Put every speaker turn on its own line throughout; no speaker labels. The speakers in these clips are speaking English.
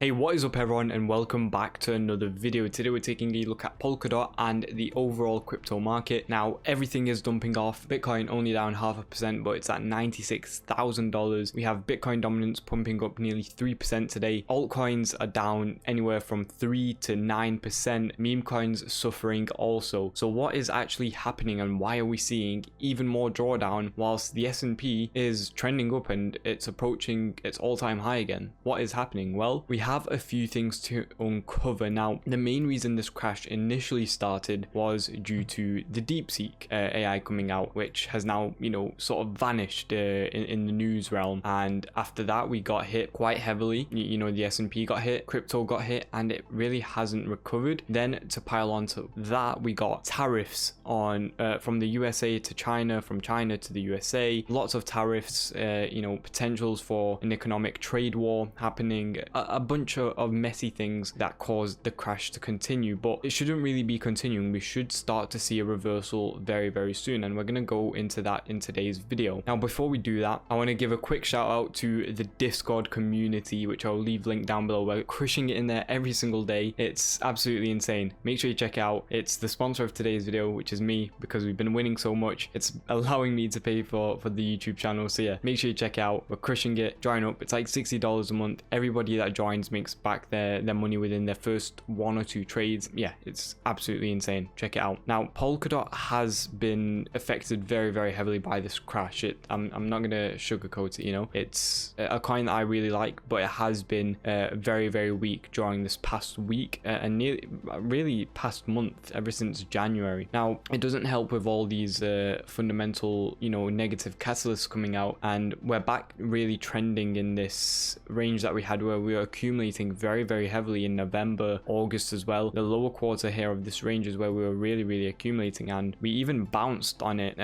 Hey, what is up everyone, and welcome back to another video. Today we're taking a look at Polkadot and the overall crypto market. Now everything is dumping off. Bitcoin only down 0.5%, but it's at $96,000. We have Bitcoin dominance pumping up nearly 3% today. Altcoins are down anywhere from 3 to 9%. Meme coins suffering also. So what is actually happening, and why are we seeing even more drawdown whilst the S&P is trending up and it's approaching its all-time high again? What is happening? Well, we have a few things to uncover. Now, the main reason this crash initially started was due to the DeepSeek AI coming out, which has now, sort of vanished in the news realm. And after that, we got hit quite heavily. The S&P got hit, crypto got hit, and it really hasn't recovered. Then to pile onto that, we got tariffs on from the USA to China, from China to the USA. Lots of tariffs, potentials for an economic trade war happening, a bunch of messy things that caused the crash to continue, but it shouldn't really be continuing. We should start to see a reversal very, very soon, and we're going to go into that in today's video. Now, before we do that, I want to give a quick shout out to the Discord community, which I'll leave link down below. We're crushing it in there every single day. It's absolutely insane. Make sure you check it out. It's the sponsor of today's video, which is me, because we've been winning so much. It's allowing me to pay for the YouTube channel. So yeah, make sure you check it out. We're crushing it. Join up. It's like $60 a month. Everybody that joins makes back their money within their first 1 or 2 trades. Yeah, it's absolutely insane. Check it out. Now, Polkadot has been affected very, very heavily by this crash. I'm not gonna sugarcoat it. It's a coin that I really like, but it has been very, very weak during this past week and nearly really past month, ever since January. Now, it doesn't help with all these fundamental negative catalysts coming out, and we're back really trending in this range that we had, where we were accumulating very, very heavily in November, August as well. The lower quarter here of this range is where we were really accumulating, and we even bounced on it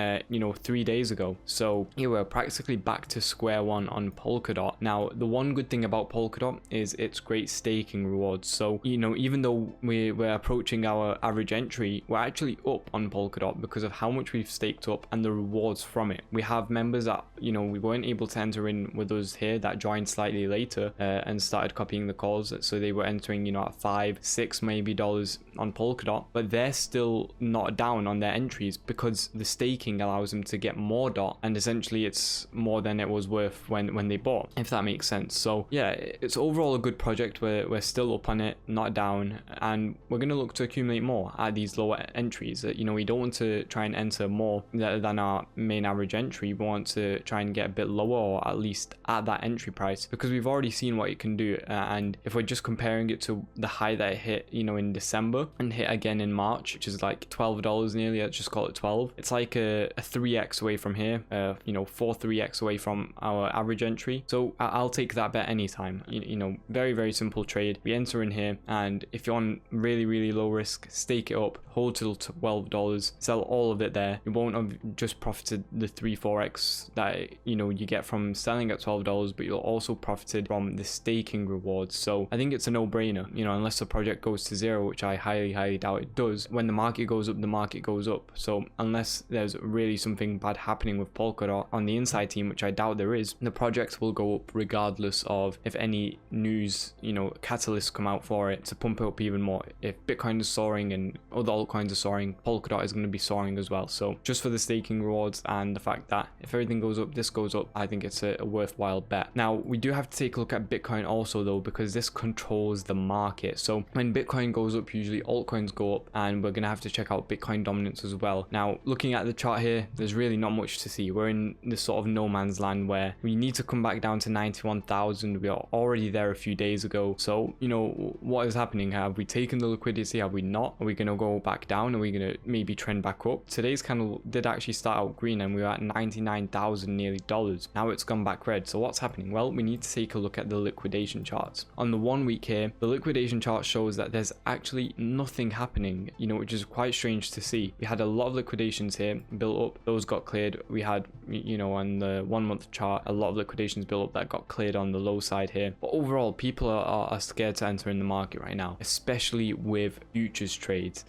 3 days ago. So yeah, we're practically back to square one on Polkadot. Now, the one good thing about Polkadot is its great staking rewards. So even though we're approaching our average entry, we're actually up on Polkadot because of how much we've staked up and the rewards from it. We have members that we weren't able to enter in with us here, that joined slightly later and started copying the calls. So they were entering at $5-6 maybe on Polkadot, but they're still not down on their entries because the staking allows them to get more dot, and essentially it's more than it was worth when they bought, if that makes sense. So yeah, it's overall a good project. We're still up on it, not down, and we're going to look to accumulate more at these lower entries. We don't want to try and enter more than our main average entry. We want to try and get a bit lower, or at least at that entry price, because we've already seen what it can do. And if we're just comparing it to the high that it hit in December and hit again in March, which is like $12 nearly, let's just call it 12, it's like a 3x away from here, 3x away from our average entry. So I'll take that bet anytime. Very, very simple trade. We enter in here, and if you're on really low risk, stake it up, hold till $12, sell all of it there. You won't have just profited the 3-4x that you get from selling at $12, but you'll also profited from the staking rewards. So I think it's a no-brainer, unless the project goes to zero, which I highly doubt it does. When the market goes up, the market goes up. So unless there's really something bad happening with Polkadot on the inside team, which I doubt there is, the project will go up regardless of if any news, catalysts come out for it to pump it up even more. If Bitcoin is soaring and other altcoins are soaring, Polkadot is going to be soaring as well. So just for the staking rewards and the fact that if everything goes up, this goes up, I think it's a worthwhile bet. Now, we do have to take a look at Bitcoin also though, because this controls the market. So when Bitcoin goes up, usually altcoins go up, and we're gonna have to check out Bitcoin dominance as well. Now, looking at the chart here, there's really not much to see. We're in this sort of no man's land where we need to come back down to 91,000. We are already there a few days ago. So what is happening? Have we taken the liquidity? Have we not? Are we gonna go back down? Are we gonna maybe trend back up? Today's candle did actually start out green, and we were at 99,000 nearly dollars. Now it's gone back red. So what's happening? Well, we need to take a look at the liquidation charts. On the 1 week here, the liquidation chart shows that there's actually nothing happening, which is quite strange to see. We had a lot of liquidations here built up, those got cleared. We had on the 1 month chart, a lot of liquidations built up that got cleared on the low side here. But overall, people are scared to enter in the market right now, especially with futures trades.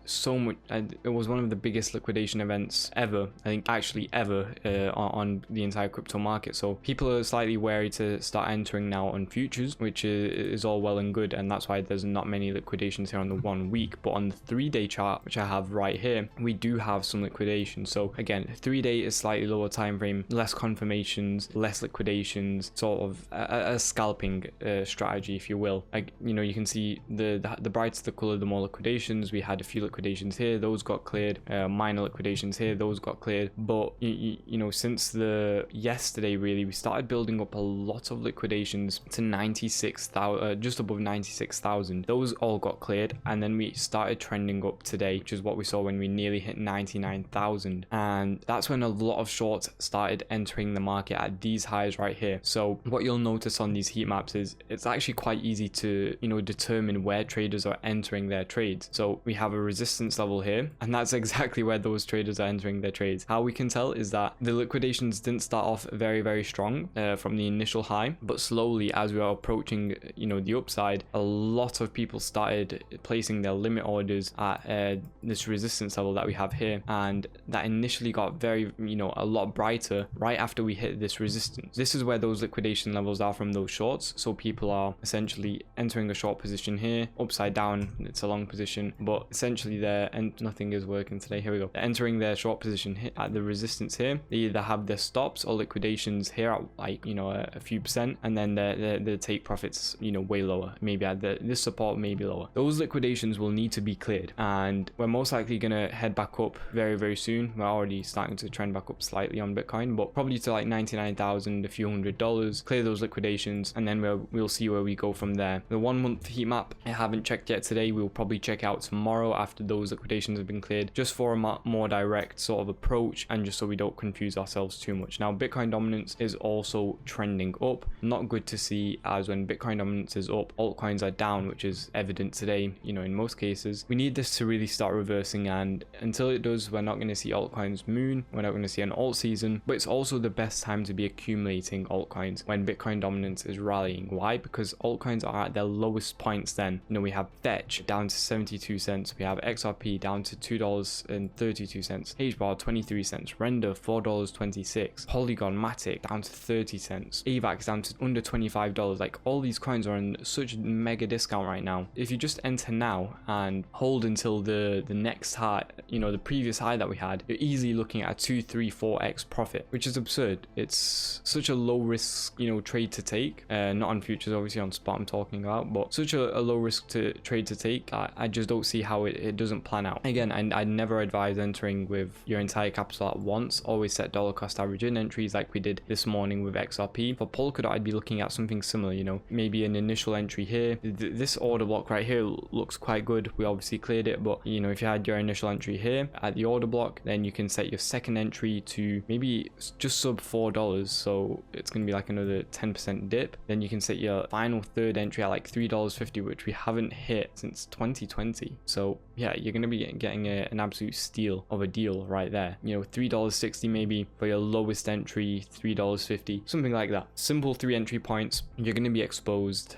So much, and it was one of the biggest liquidation events ever, I think, actually ever, on the entire crypto market. So people are slightly wary to start entering now on futures futures, which is all well and good, and that's why there's not many liquidations here on the 1 week. But on the 3-day chart, which I have right here, we do have some liquidation. So again, 3-day is slightly lower time frame, less confirmations, less liquidations, sort of a scalping strategy, if you will. Like, you know, you can see the brighter the color, the more liquidations. We had a few liquidations here, those got cleared, minor liquidations here, those got cleared. But you know, since the yesterday really, we started building up a lot of liquidations to 96,000, just above 96,000. Those all got cleared, and then we started trending up today, which is what we saw when we nearly hit 99,000, and that's when a lot of shorts started entering the market at these highs right here. So what you'll notice on these heat maps is it's actually quite easy to, you know, determine where traders are entering their trades. So we have a resistance level here, and that's exactly where those traders are entering their trades. How we can tell is that the liquidations didn't start off very strong from the initial high, but slowly as we are approaching, you know, the upside, a lot of people started placing their limit orders at this resistance level that we have here, and that initially got very, you know, a lot brighter right after we hit this resistance. This is where those liquidation levels are from those shorts. So people are essentially entering a short position here, upside down, it's a long position, but essentially they're, and nothing is working today, here we go, they're entering their short position here at the resistance here. They either have their stops or liquidations here at, like, you know, a few percent, and then their take profits, you know, way lower, maybe at this support, maybe lower. Those liquidations will need to be cleared, and we're most likely gonna head back up very soon. We're already starting to trend back up slightly on Bitcoin, but probably to like 99,000, a few $100, clear those liquidations, and then we'll see where we go from there. The 1 month heat map I haven't checked yet today. We'll probably check out tomorrow after those liquidations have been cleared, just for a more direct sort of approach, and just so we don't confuse ourselves too much. Now Bitcoin dominance is also trending up. Not good to see, as when Bitcoin dominance is up, altcoins are down, which is evident today, you know, in most cases. We need this to really start reversing, and until it does, we're not going to see altcoins moon, we're not going to see an alt season. But it's also the best time to be accumulating altcoins when Bitcoin dominance is rallying. Why? Because altcoins are at their lowest points then. You know, we have Fetch down to 72 cents, we have XRP down to $2.32, HBAR 23 cents, Render $4.26, Polygon Matic down to 30 cents, AVAX down to under $25. Like, all these coins are on such mega discount right now. If you just enter now and hold until the next high, you know, the previous high that we had, you're easily looking at a 2, 3, 4x profit, which is absurd. It's such a low risk, you know, trade to take. Not on futures, obviously, on spot I'm talking about, but such a low risk trade to take. I just don't see how it doesn't plan out. Again, I'd never advise entering with your entire capital at once. Always set dollar cost average in entries like we did this morning with XRP. For Polkadot, I'd be looking at something similar, you know, maybe an initial entry here. This order block right here looks quite good. We obviously cleared it, but you know, if you had your initial entry here at the order block, then you can set your second entry to maybe just sub $4, so it's gonna be like another 10% dip. Then you can set your final third entry at like $3.50, which we haven't hit since 2020. So yeah, you're gonna be getting an absolute steal of a deal right there. You know, $3.60 maybe for your lowest entry, $3.50, something like that. Simple 3 entry points. You're gonna be exposed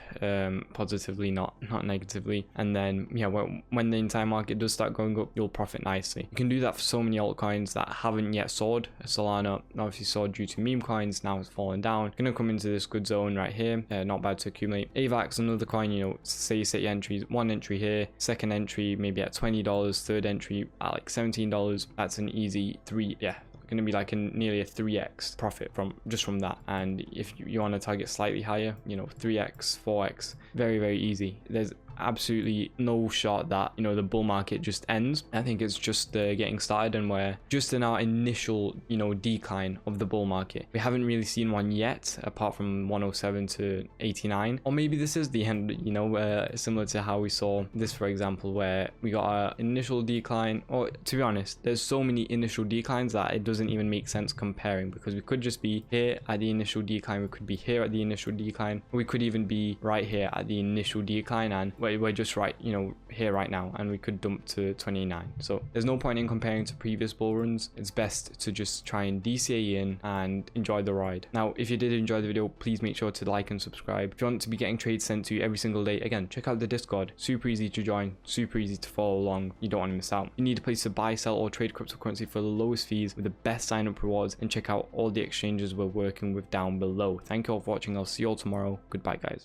positively, not negatively. And then yeah, when the entire market does start going up, you'll profit nicely. You can do that for so many altcoins that haven't yet soared. Solana obviously soared due to meme coins, now it's fallen down. Gonna come into this good zone right here. Not bad to accumulate. AVAX, another coin, you know, say you set your entries, 1 entry here, second entry maybe at $20, third entry at like $17. That's an easy 3, yeah, going to be like nearly a 3x profit from that. And if you want to target slightly higher, you know, 3x, 4x, very easy. There's absolutely no shot that, you know, the bull market just ends. I think it's just getting started, and we're just in our initial, you know, decline of the bull market. We haven't really seen one yet, apart from 107 to 89, or maybe this is the end, you know, similar to how we saw this, for example, where we got our initial decline. Or to be honest, there's so many initial declines that it doesn't even make sense comparing, because we could just be here at the initial decline, we could be here at the initial decline, we could even be right here at the initial decline, and we're just right, you know, here right now, and we could dump to 29. So there's no point in comparing to previous bull runs. It's best to just try and DCA in and enjoy the ride. Now, if you did enjoy the video, please make sure to like and subscribe. If you want to be getting trades sent to you every single day, again, check out the Discord. Super easy to join, super easy to follow along. You don't want to miss out. You need a place to buy, sell, or trade cryptocurrency for the lowest fees with the best sign-up rewards, and check out all the exchanges we're working with down below. Thank you all for watching. I'll see you all tomorrow. Goodbye, guys.